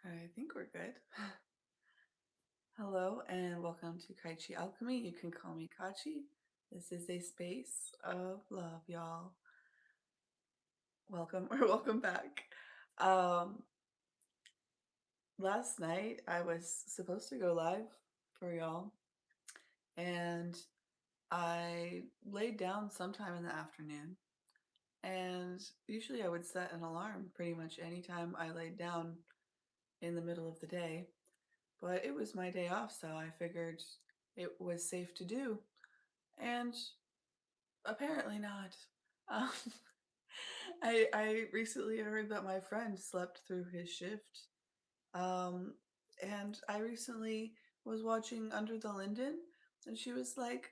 I think we're good. Hello and welcome to Kai Chi Alchemy. You can call me Kachi. This is a space of love, y'all. Welcome or welcome back. Um, Last night I was supposed to go live for y'all, and I laid down sometime in the afternoon. And usually I would set an alarm pretty much anytime I laid down in the middle of the day. But it was my day off, so I figured it was safe to do. And apparently not. Um, I recently heard that my friend slept through his shift. Um, and I recently was watching Under the Linden, and she was like,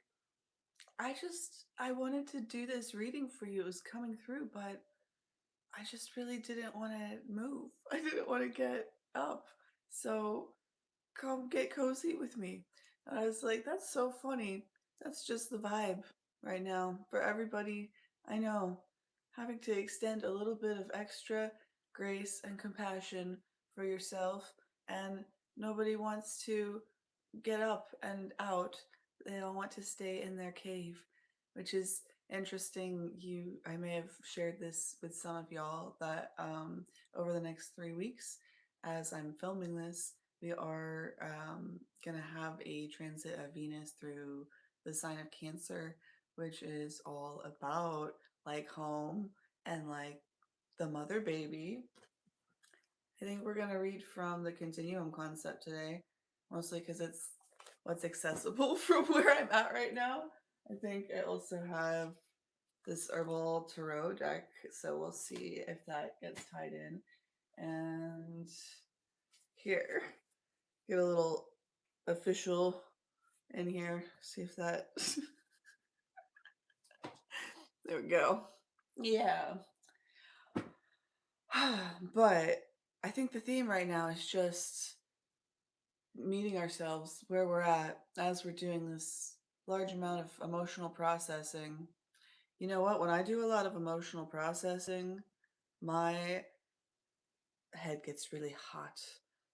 I wanted to do this reading for you. It was coming through, but I just really didn't want to move. I didn't want to get up. So come get cozy with me. And I was like, that's so funny. That's just the vibe right now for everybody I know. Having to extend a little bit of extra grace and compassion for yourself, and nobody wants to get up and out. They all want to stay in their cave, which is interesting. I may have shared this with some of y'all that over the next 3 weeks, as I'm filming this, we are going to have a transit of Venus through the sign of Cancer, which is all about like home and like the mother baby. I think we're going to read from the continuum concept today, mostly because it's what's accessible from where I'm at right now. I think I also have this herbal tarot deck, so we'll see if that gets tied in. And here, get a little official in here. See if that. There we go. Yeah. But I think the theme right now is just meeting ourselves where we're at as we're doing this large amount of emotional processing. You know what? When I do a lot of emotional processing, my head gets really hot.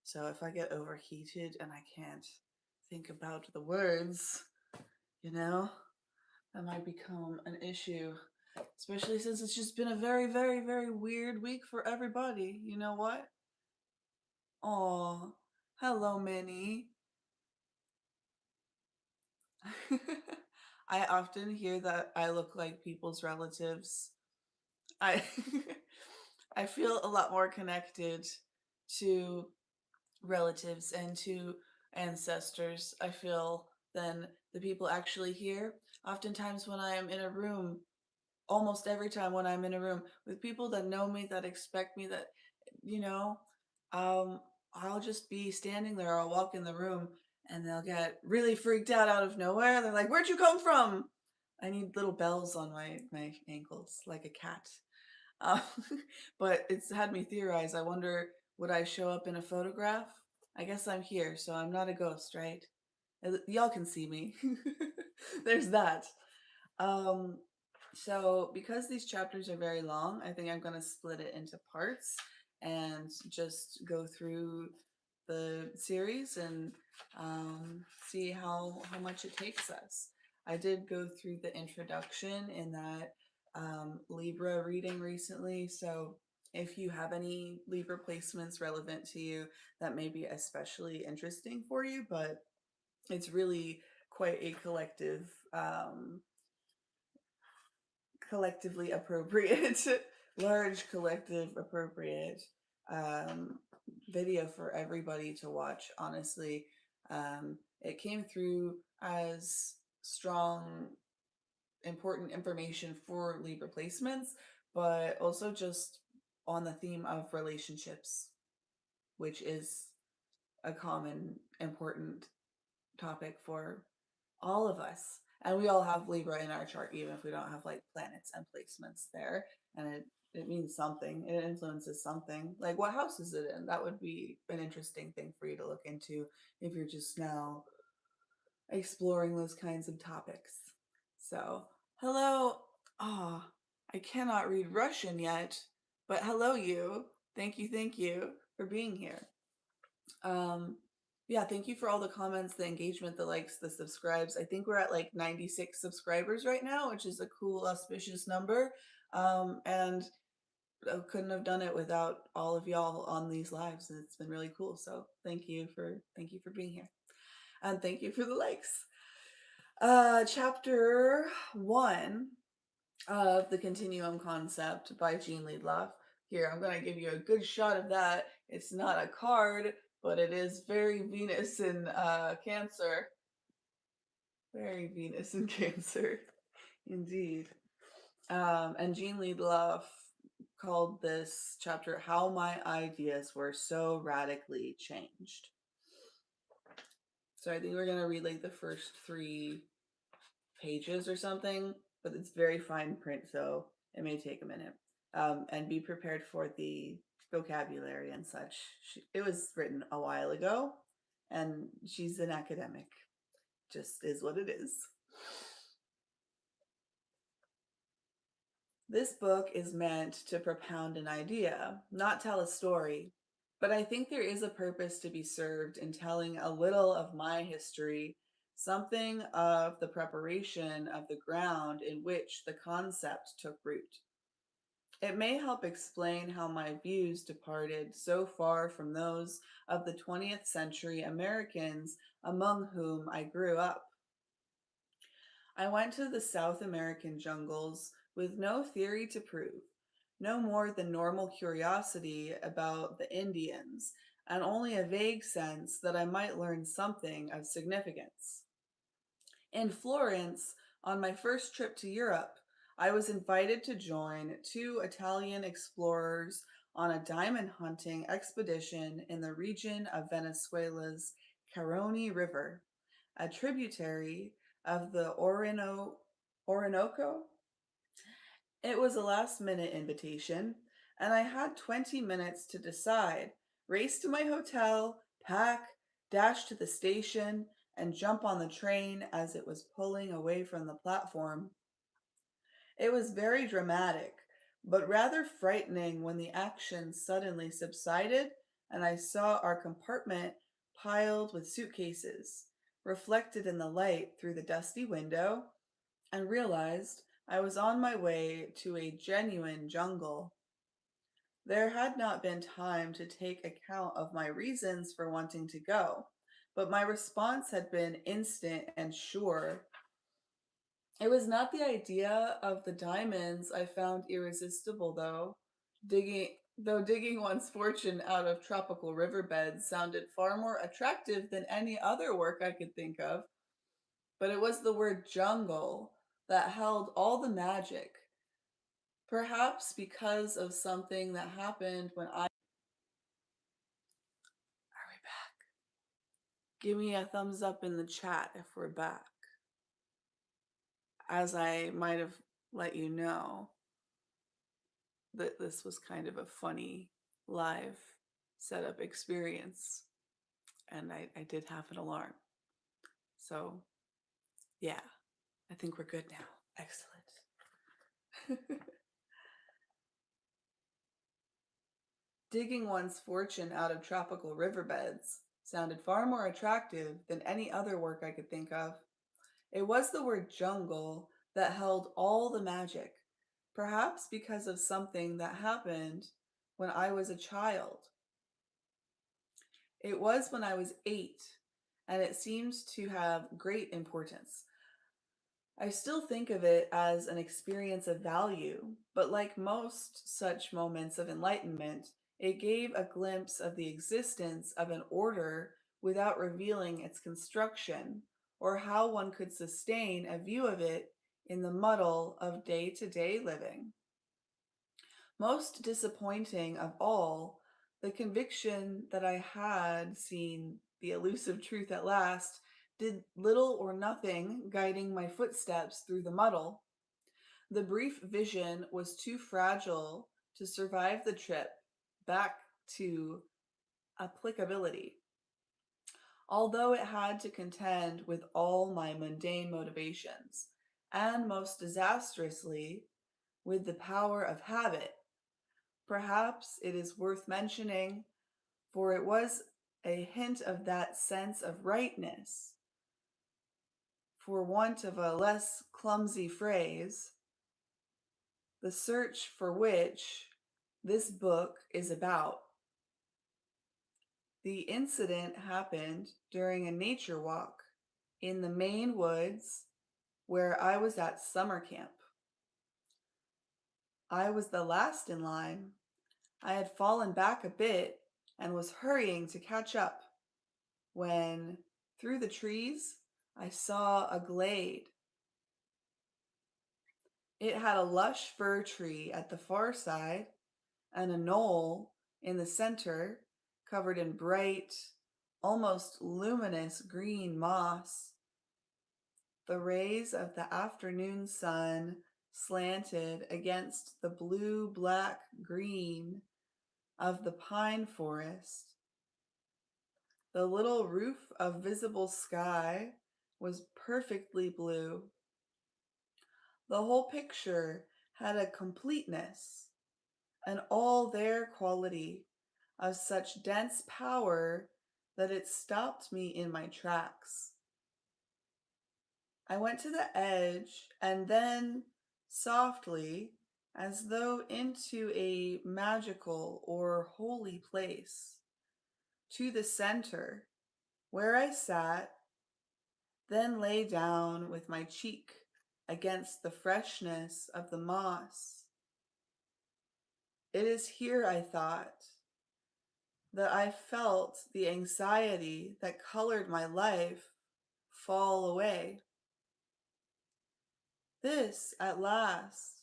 So if I get overheated and I can't think about the words, you know, that might become an issue. Especially since it's just been a very, very, very weird week for everybody. You know what? Oh, hello, Minnie. I often hear that I look like people's relatives. I I feel a lot more connected to relatives and to ancestors, I feel, than the people actually here. Oftentimes when I am in a room, almost every time when I'm in a room with people that know me, that expect me, that, you know, um, I'll just be standing there, I'll walk in the room, and they'll get really freaked out of nowhere. They're like, "Where'd you come from?" I need little bells on my ankles, like a cat. Um, but it's had me theorize. I wonder, would I show up in a photograph? I guess I'm here, so I'm not a ghost, right? Y'all can see me. There's that. Um, so because these chapters are very long, I think I'm going to split it into parts and just go through the series and see how much it takes us. I did go through the introduction in that Libra reading recently, so if you have any Libra placements relevant to you, that may be especially interesting for you, but it's really quite a collectively appropriate, large collective appropriate um, video for everybody to watch, honestly. It came through as strong, important information for Libra placements, but also just on the theme of relationships, which is a common, important topic for all of us. And we all have Libra in our chart, even if we don't have like planets and placements there. And it means something. It influences something. Like what house is it in? That would be an interesting thing for you to look into if you're just now exploring those kinds of topics. So, hello. Ah, oh, I cannot read Russian yet, but hello, you. Thank you for being here. Yeah, thank you for all the comments, the engagement, the likes, the subscribes. I think we're at like 96 subscribers right now, which is a cool, auspicious number. And I couldn't have done it without all of y'all on these lives, and it's been really cool. So thank you for being here, and thank you for the likes. Chapter 1 of the Continuum Concept by Jean Liedloff. Here, I'm going to give you a good shot of that. It's not a card, but it is very Venus in Cancer. Very Venus in Cancer, indeed. And Jean Liedloff called this chapter How My Ideas Were So Radically Changed. So I think we're going to read like the first 3 pages or something, but it's very fine print, so it may take a minute. And be prepared for the vocabulary and such. It was written a while ago, and she's an academic. Just is what it is. This book is meant to propound an idea, not tell a story. But I think there is a purpose to be served in telling a little of my history, something of the preparation of the ground in which the concept took root. It may help explain how my views departed so far from those of the 20th century Americans among whom I grew up. I went to the South American jungles with no theory to prove, no more than normal curiosity about the Indians, and only a vague sense that I might learn something of significance. In Florence, on my first trip to Europe, I was invited to join 2 Italian explorers on a diamond hunting expedition in the region of Venezuela's Caroni River, a tributary of the Orinoco. It was a last minute invitation, and I had 20 minutes to decide, race to my hotel, pack, dash to the station, and jump on the train as it was pulling away from the platform. It was very dramatic, but rather frightening when the action suddenly subsided and I saw our compartment piled with suitcases, reflected in the light through the dusty window, and realized I was on my way to a genuine jungle. There had not been time to take account of my reasons for wanting to go, but my response had been instant and sure. It was not the idea of the diamonds I found irresistible, though. Digging one's fortune out of tropical riverbeds sounded far more attractive than any other work I could think of, but it was the word jungle that held all the magic. Perhaps because of something that happened when I. Are we back? Give me a thumbs up in the chat if we're back. As I might have let you know, that this was kind of a funny live setup experience, and I did have an alarm. So, yeah, I think we're good now. Excellent. Digging one's fortune out of tropical riverbeds sounded far more attractive than any other work I could think of. It was the word jungle that held all the magic, perhaps because of something that happened when I was a child. It was when I was 8, and it seems to have great importance. I still think of it as an experience of value, but like most such moments of enlightenment, it gave a glimpse of the existence of an order without revealing its construction or how one could sustain a view of it in the muddle of day-to-day living. Most disappointing of all, the conviction that I had seen the elusive truth at last did little or nothing guiding my footsteps through the muddle. The brief vision was too fragile to survive the trip back to applicability. Although it had to contend with all my mundane motivations, and most disastrously, with the power of habit. Perhaps it is worth mentioning, for it was a hint of that sense of rightness, for want of a less clumsy phrase, the search for which this book is about. The incident happened during a nature walk in the Maine woods where I was at summer camp. I was the last in line. I had fallen back a bit and was hurrying to catch up when, through the trees, I saw a glade. It had a lush fir tree at the far side and a knoll in the center covered in bright, almost luminous green moss. The rays of the afternoon sun slanted against the blue-black green of the pine forest. The little roof of visible sky was perfectly blue. The whole picture had a completeness, an all-there quality of such dense power that it stopped me in my tracks. I went to the edge and then, softly, as though into a magical or holy place, to the center, where I sat, then lay down with my cheek against the freshness of the moss. It is here, I thought, that I felt the anxiety that colored my life fall away. This, at last,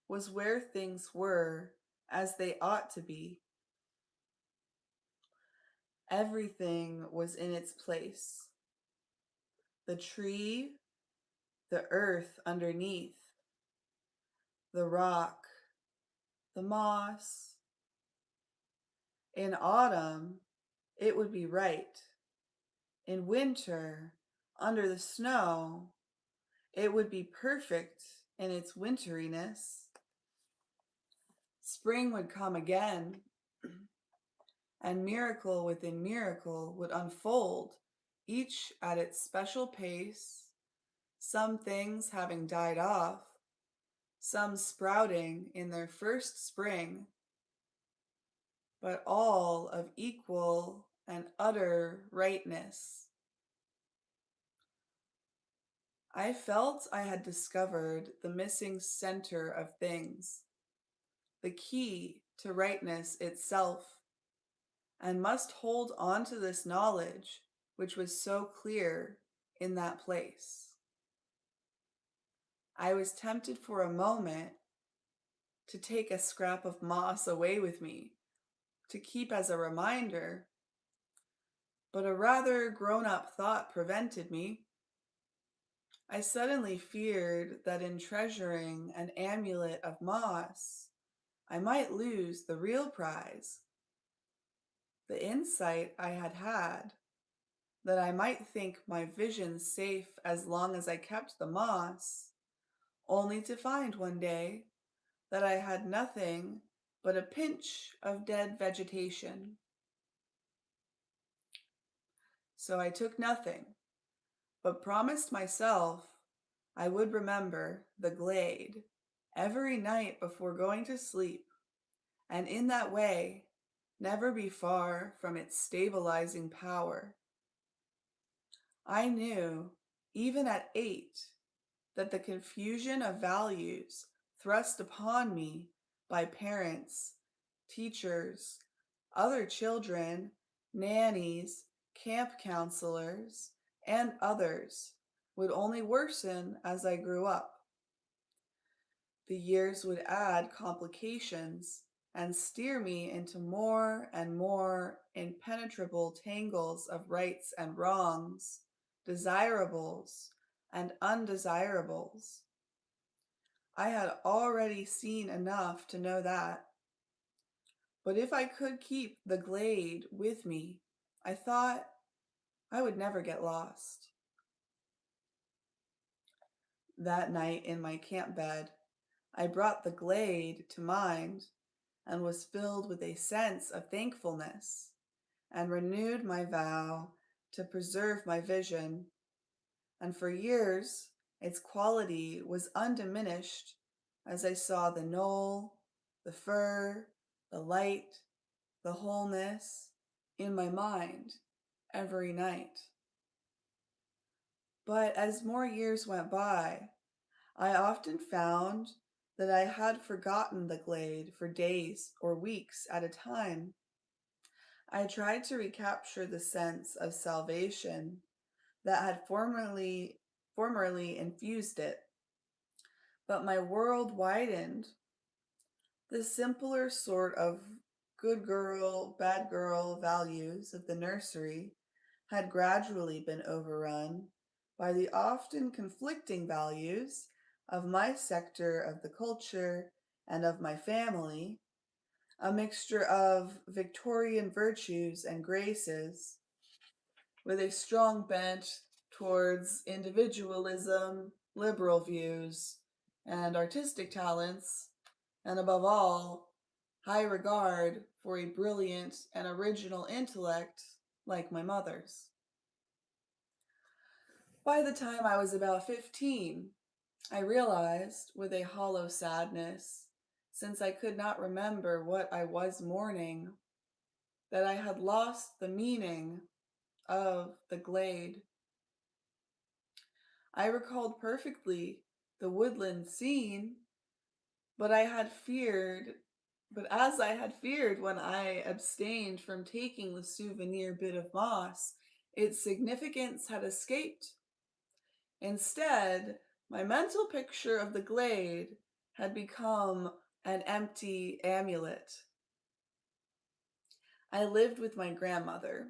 was where things were as they ought to be. Everything was in its place. The tree, the earth underneath, the rock, the moss. In autumn, it would be right. In winter, under the snow, it would be perfect in its winteriness. Spring would come again, and miracle within miracle would unfold, each at its special pace, some things having died off, some sprouting in their first spring, but all of equal and utter rightness. I felt I had discovered the missing center of things, the key to rightness itself, and must hold on to this knowledge which was so clear in that place. I was tempted for a moment to take a scrap of moss away with me, to keep as a reminder, but a rather grown-up thought prevented me. I suddenly feared that in treasuring an amulet of moss, I might lose the real prize, the insight I had had, that I might think my vision safe as long as I kept the moss, only to find one day that I had nothing but a pinch of dead vegetation. So I took nothing, but promised myself I would remember the Glade every night before going to sleep, and in that way never be far from its stabilizing power. I knew, even at 8, that the confusion of values thrust upon me by parents, teachers, other children, nannies, camp counselors, and others would only worsen as I grew up. The years would add complications and steer me into more and more impenetrable tangles of rights and wrongs, desirables and undesirables. I had already seen enough to know that. But if I could keep the Glade with me, I thought I would never get lost. That night in my camp bed, I brought the Glade to mind and was filled with a sense of thankfulness and renewed my vow to preserve my vision, and for years its quality was undiminished as I saw the knoll, the fur, the light, the wholeness in my mind every night. But as more years went by, I often found that I had forgotten the glade for days or weeks at a time. I tried to recapture the sense of salvation that had formerly infused it, but my world widened. The simpler sort of good girl, bad girl values of the nursery had gradually been overrun by the often conflicting values of my sector of the culture and of my family, a mixture of Victorian virtues and graces, with a strong bent towards individualism, liberal views, and artistic talents, and above all, high regard for a brilliant and original intellect like my mother's. By the time I was about 15, I realized with a hollow sadness, since I could not remember what I was mourning, that I had lost the meaning of the glade. I recalled perfectly the woodland scene, but I had feared, but as I had feared when I abstained from taking the souvenir bit of moss, its significance had escaped. Instead, my mental picture of the glade had become an empty amulet. I lived with my grandmother,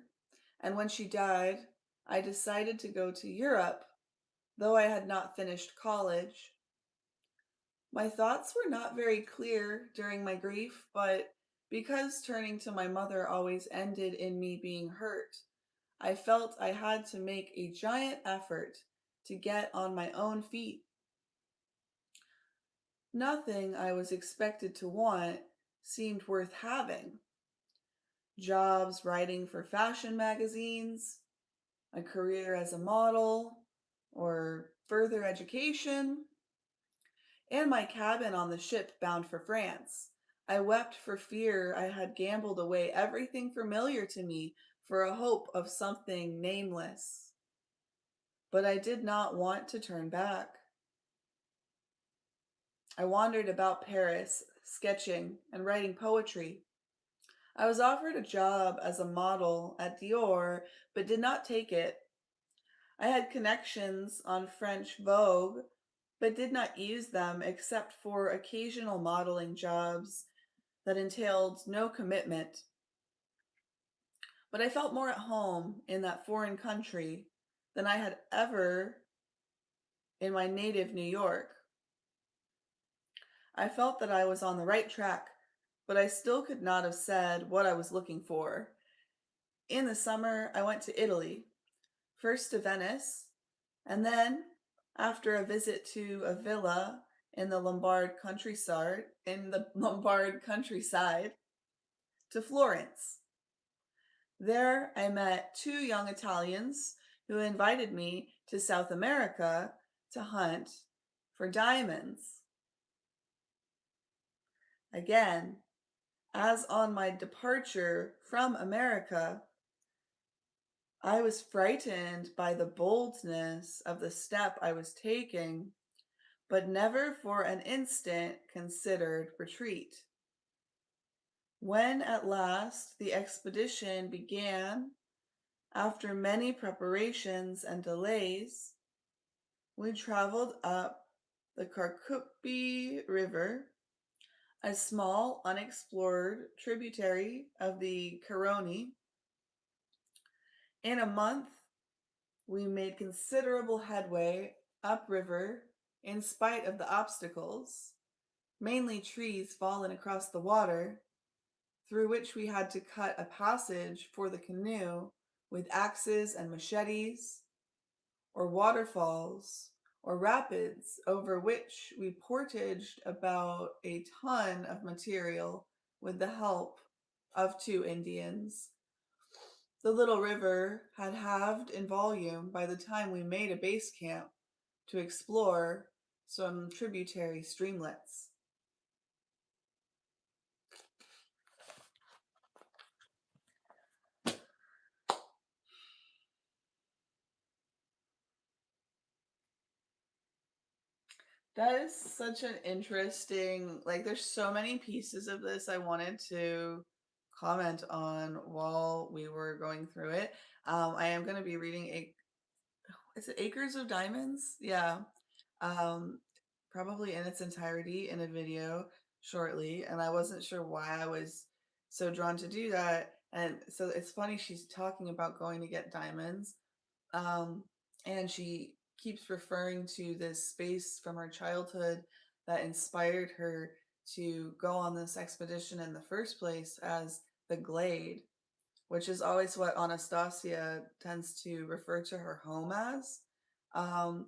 and when she died, I decided to go to Europe, though I had not finished college. My thoughts were not very clear during my grief, but because turning to my mother always ended in me being hurt, I felt I had to make a giant effort to get on my own feet. Nothing I was expected to want seemed worth having. Jobs writing for fashion magazines, a career as a model, or further education, and my cabin on the ship bound for France. I wept for fear I had gambled away everything familiar to me for a hope of something nameless. But I did not want to turn back. I wandered about Paris, sketching and writing poetry. I was offered a job as a model at Dior, but did not take it. I had connections on French Vogue, but did not use them except for occasional modeling jobs that entailed no commitment. But I felt more at home in that foreign country than I had ever in my native New York. I felt that I was on the right track, but I still could not have said what I was looking for. In the summer, I went to Italy, first to Venice, and then, after a visit to a villa in the Lombard countryside, to Florence. There, I met two young Italians who invited me to South America to hunt for diamonds. Again, as on my departure from America, I was frightened by the boldness of the step I was taking, but never for an instant considered retreat. When at last the expedition began, after many preparations and delays, we traveled up the Carcupi River, a small unexplored tributary of the Caroni. In a month, we made considerable headway upriver in spite of the obstacles, mainly trees fallen across the water, through which we had to cut a passage for the canoe with axes and machetes, or waterfalls, or rapids over which we portaged about a ton of material with the help of two Indians. The little river had halved in volume by the time we made a base camp to explore some tributary streamlets. That is such an interesting, like, there's so many pieces of this I wanted to comment on while we were going through it. I am going to be reading is it Acres of Diamonds? Yeah. Um, Probably in its entirety in a video shortly. And I wasn't sure why I was so drawn to do that. And so it's funny, she's talking about going to get diamonds. Um, and she keeps referring to this space from her childhood that inspired her to go on this expedition in the first place as the Glade, which is always what Anastasia tends to refer to her home as. Um,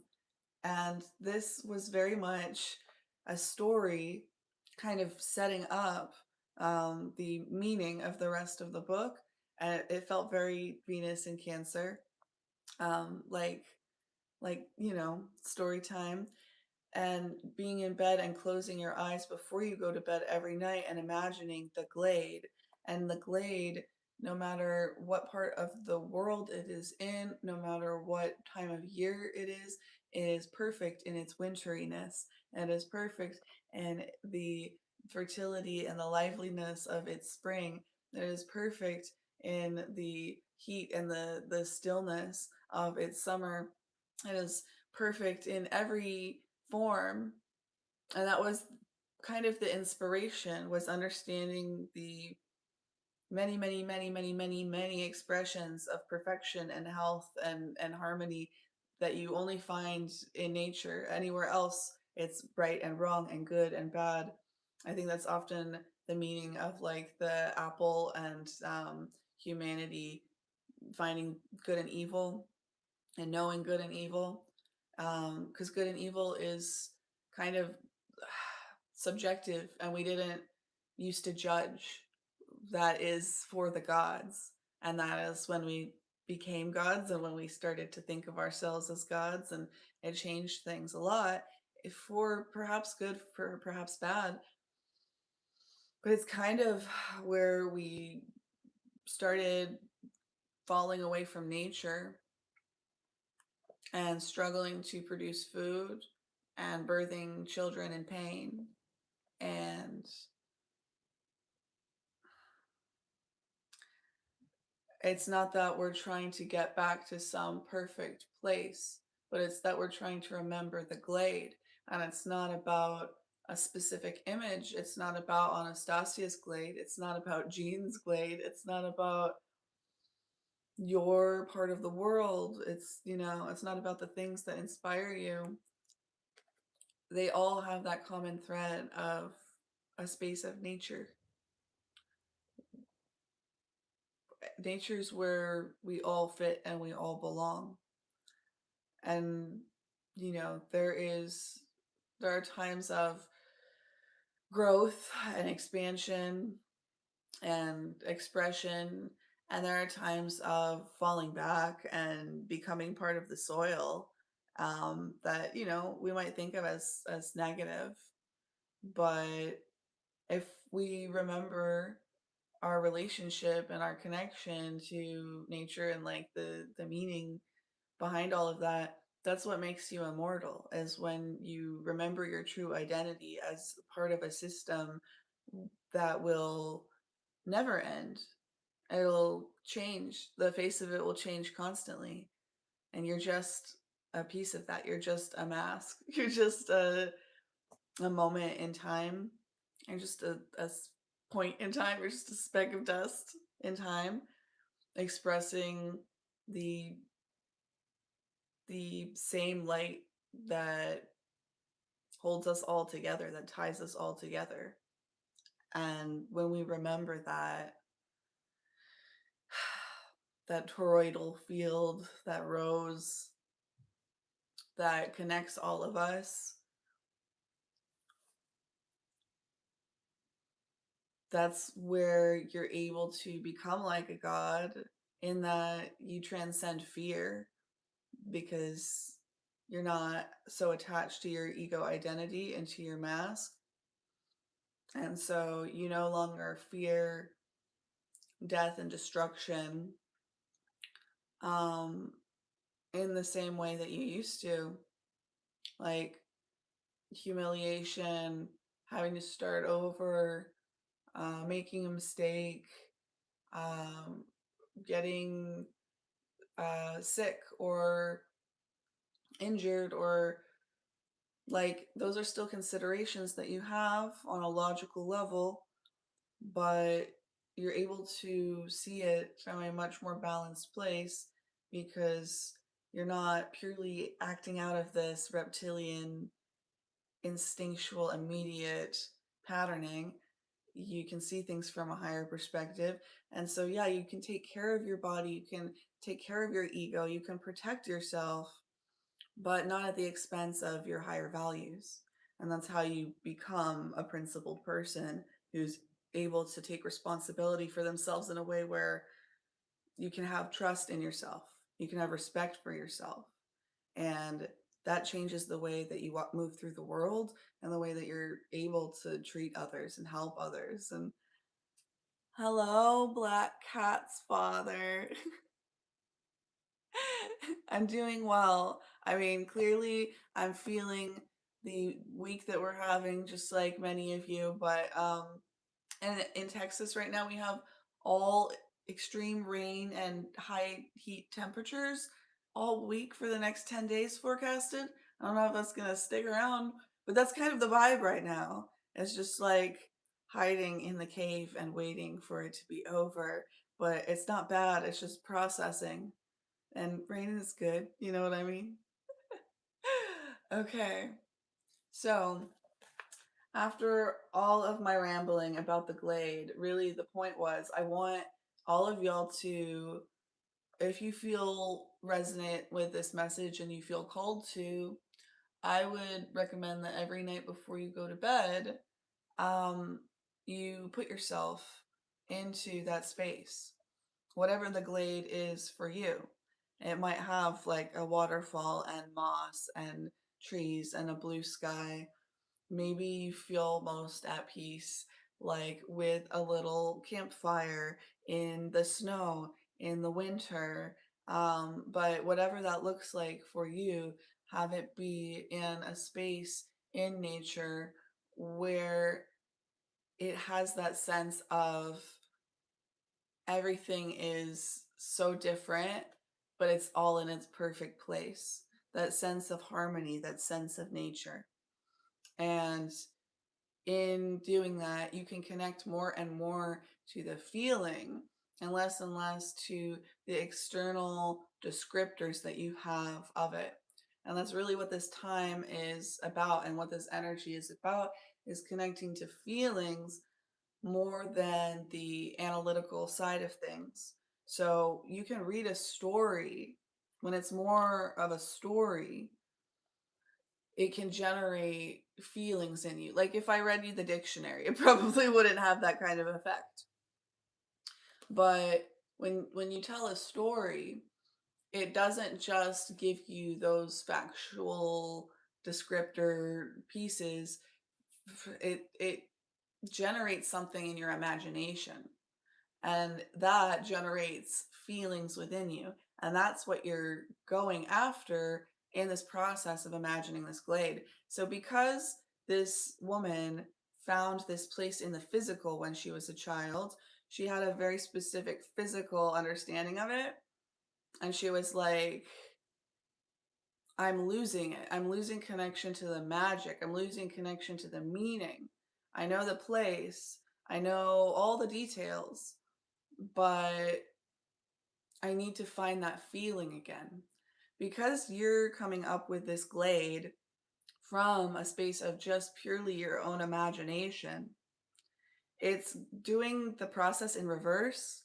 and this was very much a story kind of setting up the meaning of the rest of the book. And it felt very Venus in Cancer, um, like story time, and being in bed and closing your eyes before you go to bed every night and imagining the glade. And the glade, no matter what part of the world it is in, no matter what time of year it is perfect in its winteriness, and is perfect in the fertility and the liveliness of its spring. It is perfect in the heat and the stillness of its summer. It is perfect in every form. And that was kind of the inspiration, was understanding the many expressions of perfection and health and harmony that you only find in nature. Anywhere else it's right and wrong and good and bad. I think that's often the meaning of like the apple and humanity finding good and evil and knowing good and evil, because good and evil is kind of subjective, and we didn't used to judge. That is for the gods, and that is when we became gods and when we started to think of ourselves as gods, and it changed things a lot, for perhaps good, for perhaps bad. But it's kind of where we started falling away from nature and struggling to produce food and birthing children in pain. And it's not that we're trying to get back to some perfect place, but it's that we're trying to remember the glade. And it's not about a specific image. It's not about Anastasia's glade. It's not about Jean's glade. It's not about your part of the world. It's not about the things that inspire you. They all have that common thread of a space of nature. Nature's where we all fit and we all belong. And there are times of growth and expansion and expression, and there are times of falling back and becoming part of the soil, that we might think of as negative. But if we remember our relationship and our connection to nature and like the meaning behind all of that, that's what makes you immortal, is when you remember your true identity as part of a system that will never end. It'll change, the face of it will change constantly, and you're just a piece of that. You're just a mask. You're just a moment in time. You're just a point in time. You're just a speck of dust in time, expressing the the same light that holds us all together, that ties us all together. And when we remember that, that toroidal field, that rose that connects all of us, that's where you're able to become like a god in that you transcend fear because you're not so attached to your ego identity and to your mask. And so you no longer fear death and destruction um, in the same way that you used to, like humiliation, having to start over, making a mistake, um, getting sick or injured, or like those are still considerations that you have on a logical level, but you're able to see it from a much more balanced place because you're not purely acting out of this reptilian, instinctual, immediate patterning. You can see things from a higher perspective. And so, yeah, you can take care of your body, you can take care of your ego, you can protect yourself, but not at the expense of your higher values. And that's how you become a principled person who's able to take responsibility for themselves in a way where you can have trust in yourself, you can have respect for yourself. And that changes the way that you move through the world and the way that you're able to treat others and help others. And hello, Black Cat's father. I'm doing well. I mean, clearly I'm feeling the week that we're having, just like many of you, but and in Texas right now we have all extreme rain and high heat temperatures all week for the next 10 days forecasted. I don't know if that's gonna stick around, but that's kind of the vibe right now. It's just like hiding in the cave and waiting for it to be over. But it's not bad, it's just processing. And rain is good, you know what I mean? Okay, so after all of my rambling about the Glade, really the point was I want all of y'all to, if you feel resonant with this message and you feel called to, I would recommend that every night before you go to bed, um, you put yourself into that space, whatever the Glade is for you. It might have like a waterfall and moss and trees and a blue sky. Maybe you feel most at peace like with a little campfire in the snow in the winter. But whatever that looks like for you, have it be in a space in nature where it has that sense of everything is so different, but it's all in its perfect place. That sense of harmony, that sense of nature. And in doing that, you can connect more and more to the feeling and less to the external descriptors that you have of it. And that's really what this time is about, and what this energy is about, is connecting to feelings more than the analytical side of things. So you can read a story. When it's more of a story, it can generate feelings in you. Like if I read you the dictionary, it probably wouldn't have that kind of effect. But when you tell a story, it doesn't just give you those factual descriptor pieces. It generates something in your imagination, and that generates feelings within you, and that's what you're going after in this process of imagining this Glade. So because this woman found this place in the physical when she was a child, she had a very specific physical understanding of it, and she was like, I'm losing it, I'm losing connection to the magic, I'm losing connection to the meaning. I know the place, I know all the details, but I need to find that feeling again. Because you're coming up with this Glade from a space of just purely your own imagination, it's doing the process in reverse,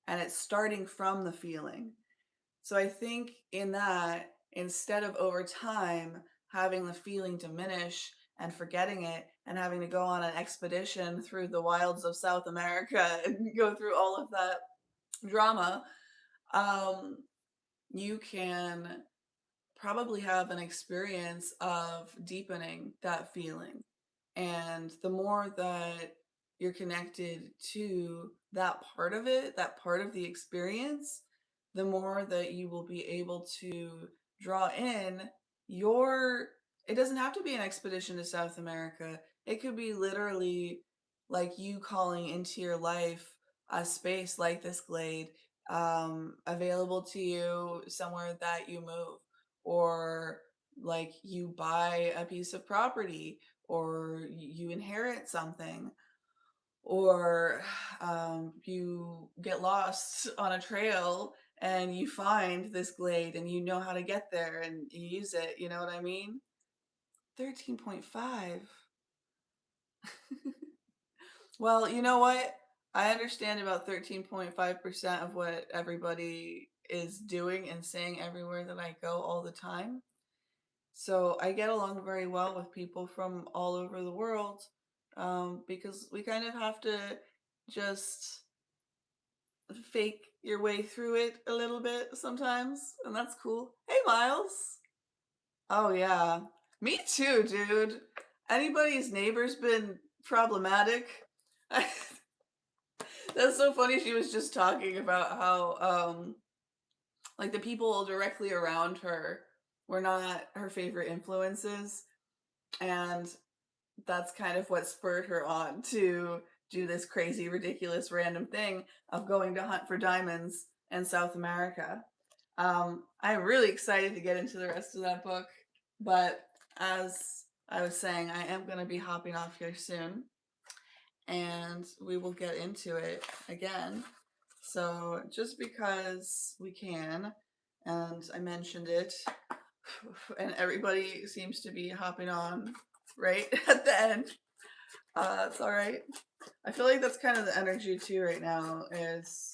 and it's starting from the feeling. So I think in that, instead of over time having the feeling diminish and forgetting it and having to go on an expedition through the wilds of South America and go through all of that drama, um, you can probably have an experience of deepening that feeling. And the more that you're connected to that part of it, that part of the experience, the more that you will be able to draw in your. It doesn't have to be an expedition to South America. It could be literally like you calling into your life a space like this glade, available to you somewhere that you move, or like you buy a piece of property, or you inherit something, or you get lost on a trail and you find this glade and you know how to get there and you use it. You know what I mean? 13.5. Well, you know what? I understand about 13.5% of what everybody is doing and saying everywhere that I go all the time. So I get along very well with people from all over the world, because we kind of have to just fake your way through it a little bit sometimes, and that's cool. Hey, Miles. Oh, yeah. Me too, dude. Anybody's neighbor's been problematic. That's so funny. She was just talking about how, like, the people directly around her were not her favorite influences. And that's kind of what spurred her on to do this crazy, ridiculous, random thing of going to hunt for diamonds in South America. I'm really excited to get into the rest of that book, but as I was saying, I am going to be hopping off here soon, and we will get into it again. So just because we can, and I mentioned it, and everybody seems to be hopping on right at the end. It's all right. I feel like that's kind of the energy too right now. Is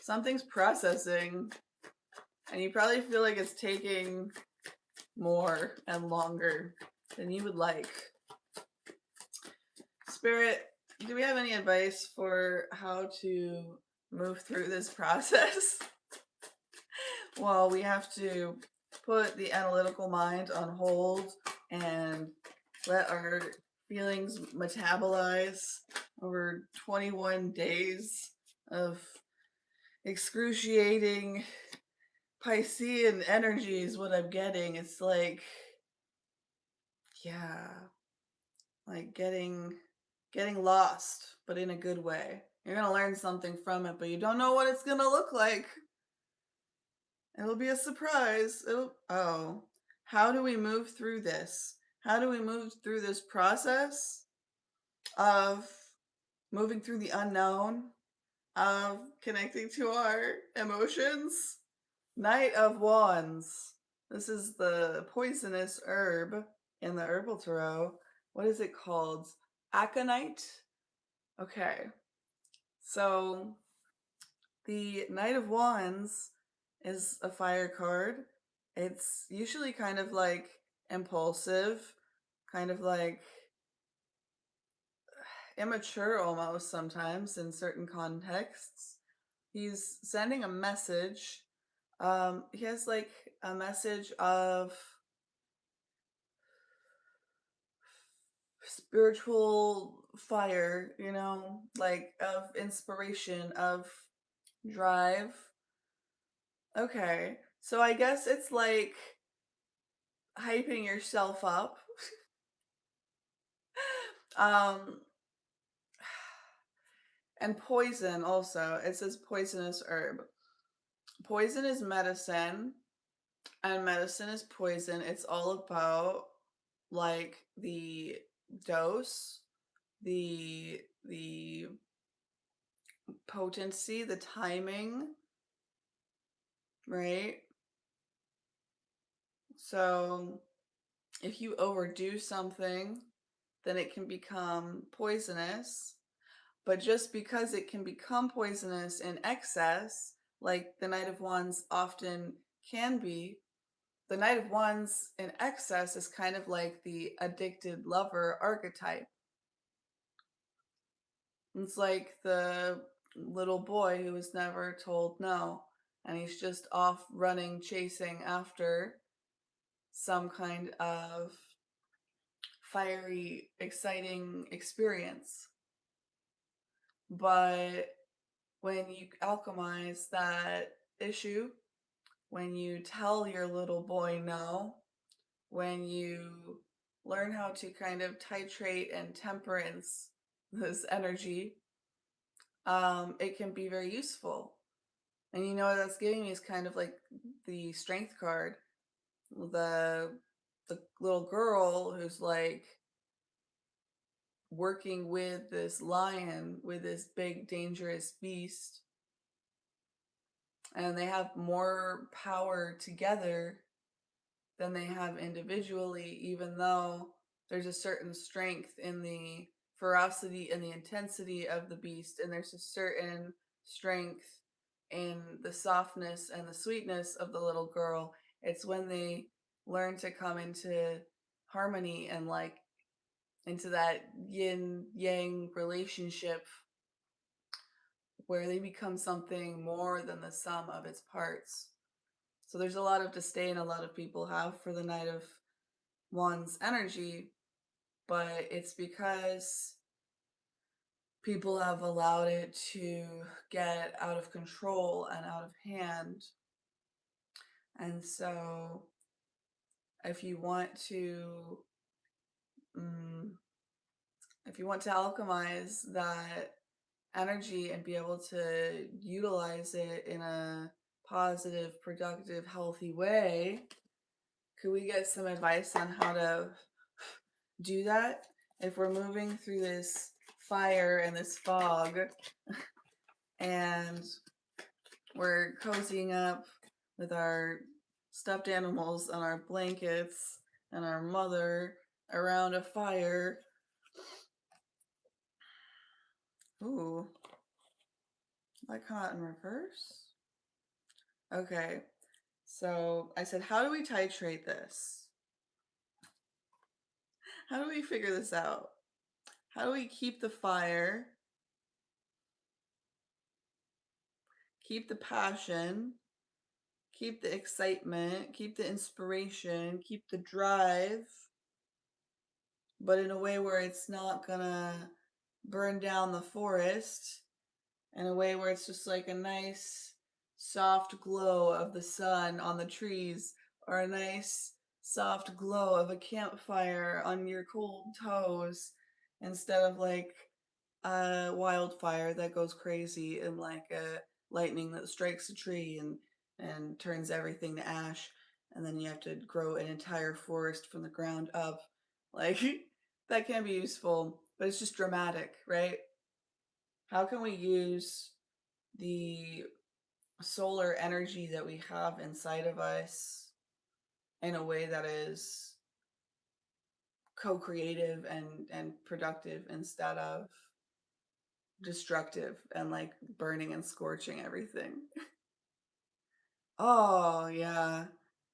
something's processing, and you probably feel like it's taking more and longer than you would like. Spirit, do we have any advice for how to move through this process? Well, we have to put the analytical mind on hold and let our feelings metabolize over 21 days of excruciating Piscean energy is what I'm getting. It's like, yeah, like getting lost, but in a good way. You're gonna learn something from it, but you don't know what it's gonna look like. It'll be a surprise. How do we move through this? How do we move through this process of moving through the unknown, of connecting to our emotions? Knight of Wands. This is the poisonous herb in the herbal tarot. What is it called? Aconite? Okay. So the Knight of Wands is a fire card. It's usually kind of like impulsive, kind of like immature almost sometimes in certain contexts. He's sending a message. He has like a message of spiritual fire, you know, like of inspiration, of drive. Okay. So I guess it's like hyping yourself up. um and poison also. It says poisonous herb. Poison is medicine, and medicine is poison. It's all about like the dose, the potency, the timing, right? So if you overdo something, then it can become poisonous. But just because it can become poisonous in excess, like the Knight of Wands often can be, the Knight of Wands in excess is kind of like the addicted lover archetype. It's like the little boy who was never told no, and he's just off running, chasing after some kind of fiery, exciting experience. But when you alchemize that issue, when you tell your little boy no, when you learn how to kind of titrate and temperance this energy, it can be very useful. And you know what that's giving me is kind of like the strength card. The the little girl who's like working with this lion, with this big dangerous beast, and they have more power together than they have individually, even though there's a certain strength in the ferocity and the intensity of the beast, and there's a certain strength in the softness and the sweetness of the little girl. It's when they learn to come into harmony and like into that yin yang relationship where they become something more than the sum of its parts. So there's a lot of disdain a lot of people have for the Knight of Wands energy, but it's because people have allowed it to get out of control and out of hand. And so if you want to mm, if you want to alchemize that energy and be able to utilize it in a positive, productive, healthy way, could we get some advice on how to do that? If we're moving through this fire and this fog and we're cozying up with our stuffed animals and our blankets and our mother around a fire. Ooh, that caught in reverse. Okay, so I said, how do we titrate this? How do we figure this out? How do we keep the fire, keep the passion, keep the excitement, keep the inspiration, keep the drive, but in a way where it's not gonna burn down the forest, in a way where it's just like a nice soft glow of the sun on the trees, or a nice soft glow of a campfire on your cold toes, instead of like a wildfire that goes crazy and like a lightning that strikes a tree and turns everything to ash, and then you have to grow an entire forest from the ground up. Like that can be useful, but it's just dramatic, right? How can we use the solar energy that we have inside of us in a way that is co-creative and productive instead of destructive and like burning and scorching everything? Oh yeah.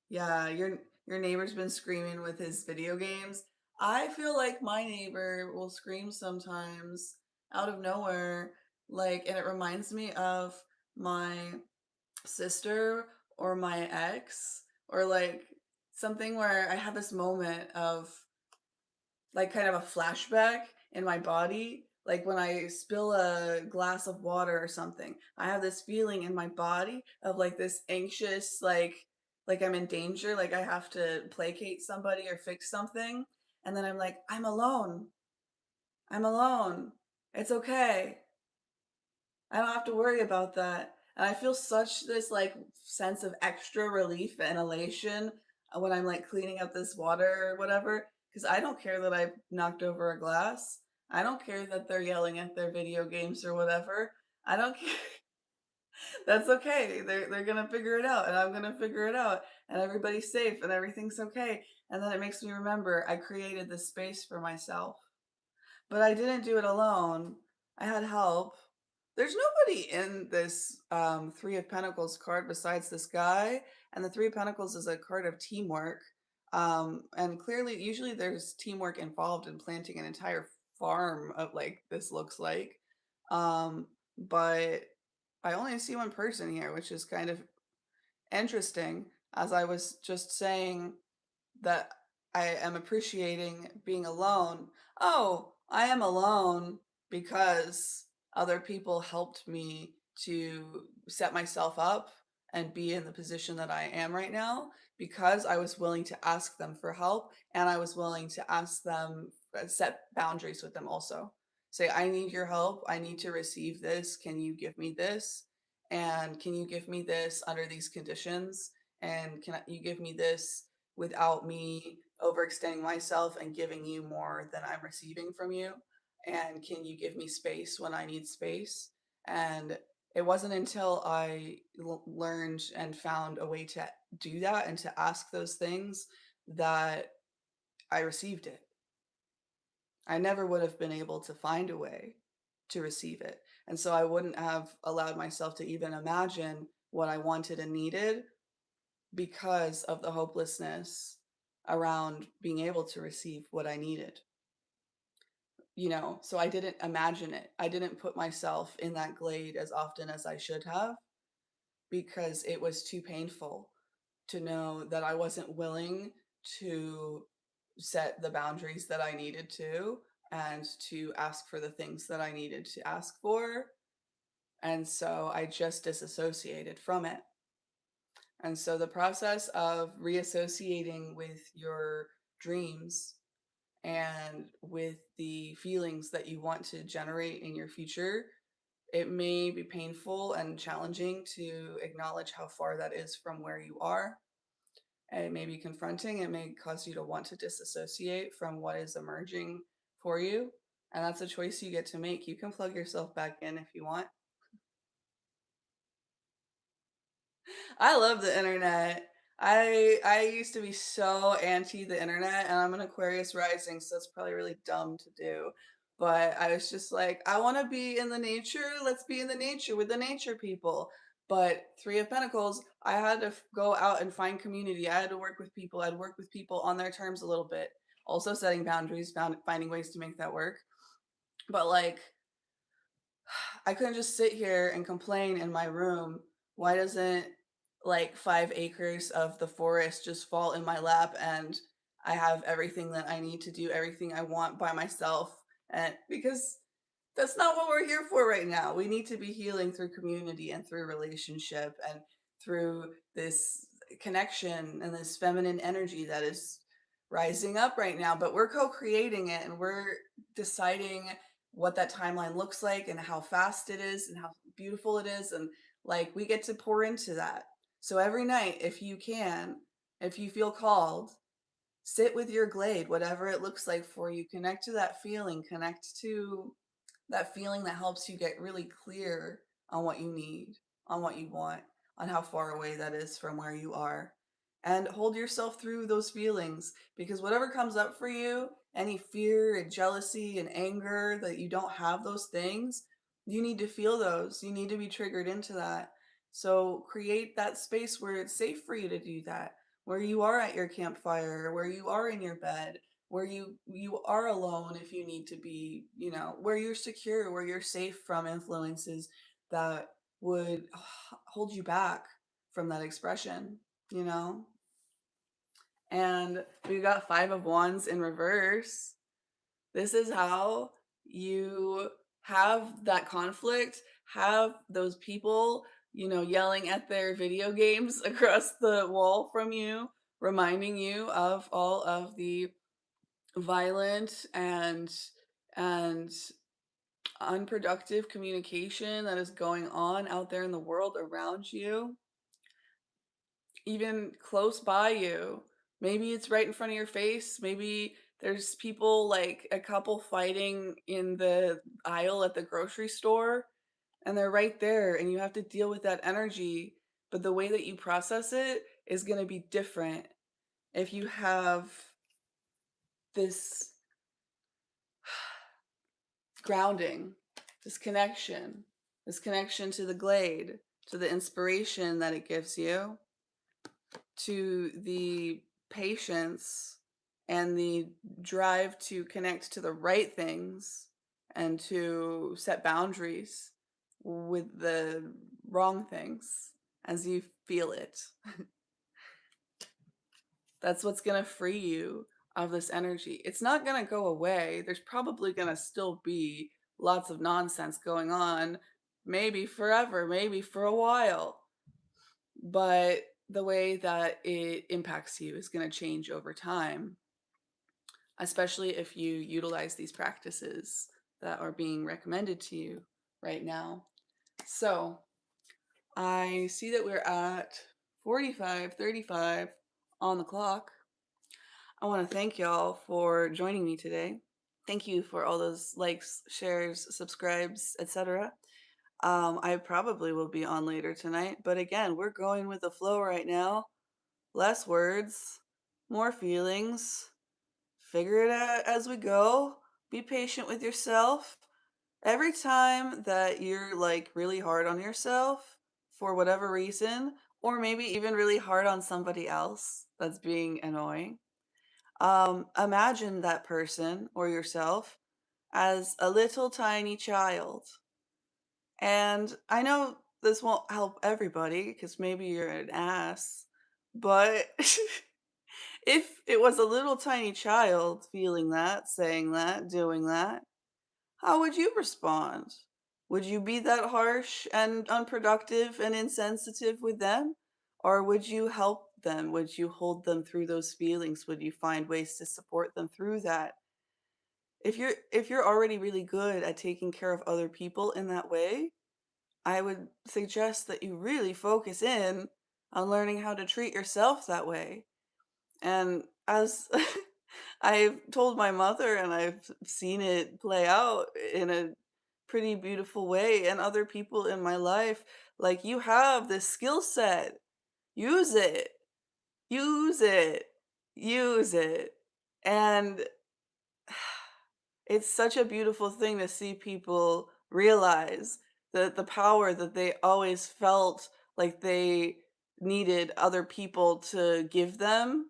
Yeah, your neighbor's been screaming with his video games. I feel like my neighbor will scream sometimes out of nowhere, like, and it reminds me of my sister or my ex, or like something where I have this moment of like kind of a flashback in my body. Like when I spill a glass of water or something, I have this feeling in my body of like this anxious, like I'm in danger, like I have to placate somebody or fix something. And then I'm like, I'm alone. I'm alone. It's okay. I don't have to worry about that. And I feel such this like sense of extra relief and elation when I'm like cleaning up this water or whatever. Because I don't care that I knocked over a glass. I don't care that they're yelling at their video games or whatever. I don't care. That's okay. They're gonna figure it out, and I'm gonna figure it out, and everybody's safe, and everything's okay. And then it makes me remember I created this space for myself. But I didn't do it alone. I had help. There's nobody in this Three of Pentacles card besides this guy, and the Three of Pentacles is a card of teamwork. And clearly, usually there's teamwork involved in planting an entire farm of like this looks like. Um, but I only see one person here, which is kind of interesting. As I was just saying that I am appreciating being alone. Oh, I am alone because other people helped me to set myself up and be in the position that I am right now because I was willing to ask them for help and I was willing to ask them, set boundaries with them also. Say, I need your help. I need to receive this. Can you give me this? And can you give me this under these conditions? And you give me this without me overextending myself and giving you more than I'm receiving from you? And can you give me space when I need space? And it wasn't until I learned and found a way to do that and to ask those things that I received it. I never would have been able to find a way to receive it. And so I wouldn't have allowed myself to even imagine what I wanted and needed because of the hopelessness around being able to receive what I needed. So I didn't imagine it. I didn't put myself in that glade as often as I should have because it was too painful to know that I wasn't willing to set the boundaries that I needed to and to ask for the things that I needed to ask for. And so I just disassociated from it. And so the process of reassociating with your dreams and with the feelings that you want to generate in your future, it may be painful and challenging to acknowledge how far that is from where you are. And it may be confronting. It may cause you to want to disassociate from what is emerging for you. And that's a choice you get to make. You can plug yourself back in if you want. I love the internet. I used to be so anti the internet, and I'm an Aquarius rising, so it's probably really dumb to do. But I was just like, I want to be in the nature. Let's be in the nature with the nature people. But Three of Pentacles, I had to go out and find community. I had to work with people. I'd work with people on their terms a little bit. Also setting boundaries, finding ways to make that work. But like, I couldn't just sit here and complain in my room. Why doesn't like 5 acres of the forest just fall in my lap and I have everything that I need to do everything I want by myself? And because that's not what we're here for right now. We need to be healing through community and through relationship and through this connection and this feminine energy that is rising up right now. But we're co creating it and we're deciding what that timeline looks like and how fast it is and how beautiful it is. And like we get to pour into that. So every night, if you can, if you feel called, sit with your glade, whatever it looks like for you. Connect to that feeling, connect to that feeling that helps you get really clear on what you need, on what you want, on how far away that is from where you are. And hold yourself through those feelings because whatever comes up for you, any fear and jealousy and anger that you don't have those things, you need to feel those. You need to be triggered into that. So create that space where it's safe for you to do that, where you are at your campfire, where you are in your bed, where you are alone if you need to be, where you're secure, where you're safe from influences that would hold you back from that expression, you know? And we got 5 of Wands in reverse. This is how you have that conflict, have those people, yelling at their video games across the wall from you, reminding you of all of the violent and unproductive communication that is going on out there in the world around you, even close by you. Maybe it's right in front of your face. Maybe there's people like a couple fighting in the aisle at the grocery store and they're right there and you have to deal with that energy. But the way that you process it is going to be different if you have this grounding, this connection to the glade, to the inspiration that it gives you, to the patience and the drive to connect to the right things and to set boundaries with the wrong things as you feel it. That's what's going to free you of this energy. It's not going to go away. There's probably going to still be lots of nonsense going on, maybe forever, maybe for a while. But the way that it impacts you is going to change over time, especially if you utilize these practices that are being recommended to you right now. So I see that we're at 45:35 on the clock. I want to thank y'all for joining me today. Thank you for all those likes, shares, subscribes, etc. I probably will be on later tonight, but again, we're going with the flow right now. Less words, more feelings. Figure it out as we go. Be patient with yourself. Every time that you're like really hard on yourself for whatever reason, or maybe even really hard on somebody else that's being annoying, imagine that person or yourself as a little tiny child. And I know this won't help everybody because maybe you're an ass, but if it was a little tiny child feeling that, saying that, doing that, how would you respond? Would you be that harsh and unproductive and insensitive with them? Or would you help them? Would you hold them through those feelings? Would you find ways to support them through that? If you're already really good at taking care of other people in that way, I would suggest that you really focus in on learning how to treat yourself that way. And as I've told my mother and I've seen it play out in a pretty beautiful way and other people in my life, like you have this skill set. Use it. Use it. Use it. And it's such a beautiful thing to see people realize that the power that they always felt like they needed other people to give them,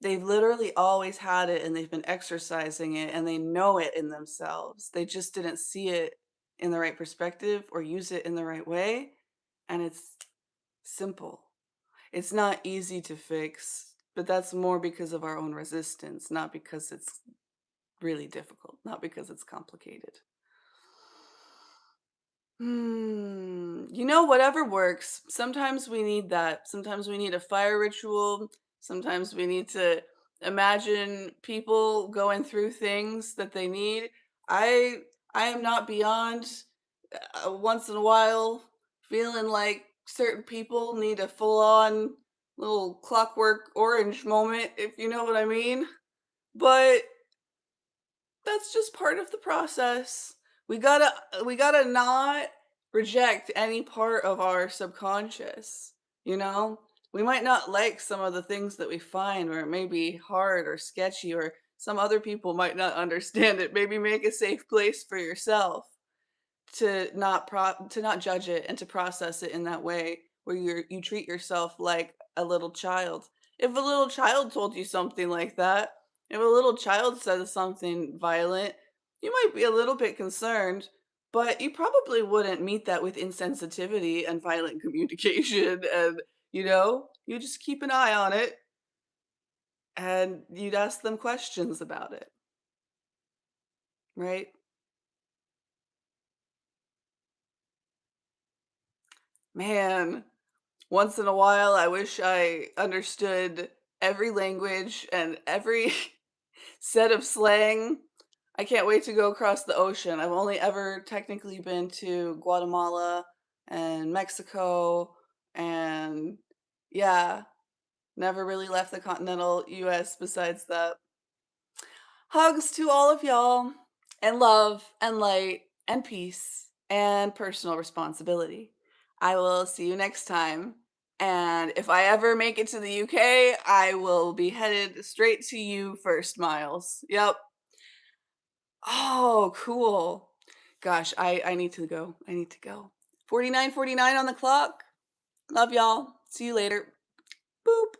they've literally always had it and they've been exercising it and they know it in themselves. They just didn't see it in the right perspective or use it in the right way. And it's simple. It's not easy to fix, but that's more because of our own resistance, not because it's really difficult, not because it's complicated. Whatever works. Sometimes we need that. Sometimes we need a fire ritual. Sometimes we need to imagine people going through things that they need. I I am not beyond once in a while feeling like certain people need a full-on little clockwork orange moment, if you know what I mean. But that's just part of the process. We gotta not reject any part of our subconscious, you know? We might not like some of the things that we find, or it may be hard or sketchy, or some other people might not understand it. Maybe make a safe place for yourself to not judge it and to process it in that way where you treat yourself like a little child. If a little child told you something like that, if a little child said something violent, you might be a little bit concerned, but you probably wouldn't meet that with insensitivity and violent communication and you just keep an eye on it and you'd ask them questions about it, right? Man, once in a while, I wish I understood every language and every set of slang. I can't wait to go across the ocean. I've only ever technically been to Guatemala and Mexico, and yeah, never really left the continental US besides that. Hugs to all of y'all, and love, and light, and peace, and personal responsibility. I will see you next time. And if I ever make it to the UK, I will be headed straight to you first, Miles. Yep. Oh, cool. Gosh, I need to go. I need to go. 49:49 on the clock. Love y'all. See you later. Boop.